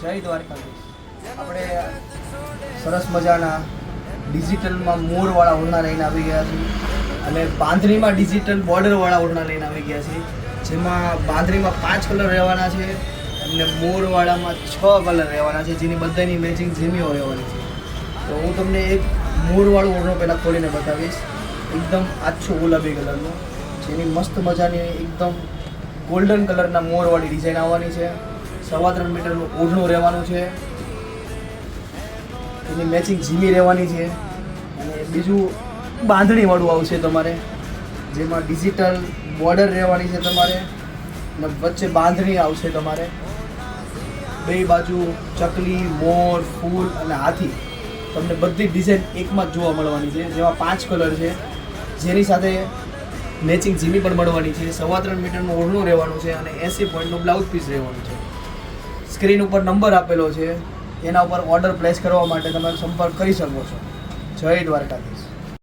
જય દ્વારકાધીશ. આપણે સરસ મજાના ડિજિટલમાં મોરવાળા ઓઢણા લઈને આવી ગયા છીએ અને બાંધણીમાં ડિજિટલ બોર્ડરવાળા ઓઢણા લઈને આવી ગયા છીએ, જેમાં બાંધણીમાં 5 કલર રહેવાના છે અને મોરવાળામાં 6 કલર રહેવાના છે, જેની બધાની મેચિંગ ઝીમીઓ રહેવાની છે. તો હું તમને એક મોરવાળું ઓઢણો પહેલાં ખોલીને બતાવીશ, એકદમ આછો ગુલાબી કલરનો, જેની મસ્ત મજાની એકદમ ગોલ્ડન કલરના મોરવાળી ડિઝાઇન આવવાની છે. 3.25 મીટરનું ઓઢણું રહેવાનું છે, એની મેચિંગ ઝીમી રહેવાની છે. અને બીજું બાંધણીવાળું આવશે તમારે, જેમાં ડિજિટલ બોર્ડર રહેવાની છે તમારે, અને વચ્ચે બાંધણી આવશે તમારે. બે બાજુ ચકલી, મોર, ફૂલ અને હાથી, તમને બધી ડિઝાઇન એકમાં જ જોવા મળવાની છે, જેમાં 5 કલર છે, જેની સાથે મેચિંગ ઝીમી પણ મળવાની છે. 3.25 મીટરનું ઓઢણું રહેવાનું છે અને 80 પોઈન્ટનું બ્લાઉઝ પીસ રહેવાનું છે. સ્ક્રીન ઉપર નંબર આપેલો છે, એના ઉપર ઓર્ડર પ્લેસ કરવા માટે તમે સંપર્ક કરી શકો છો. જય દ્વારકાધીશ.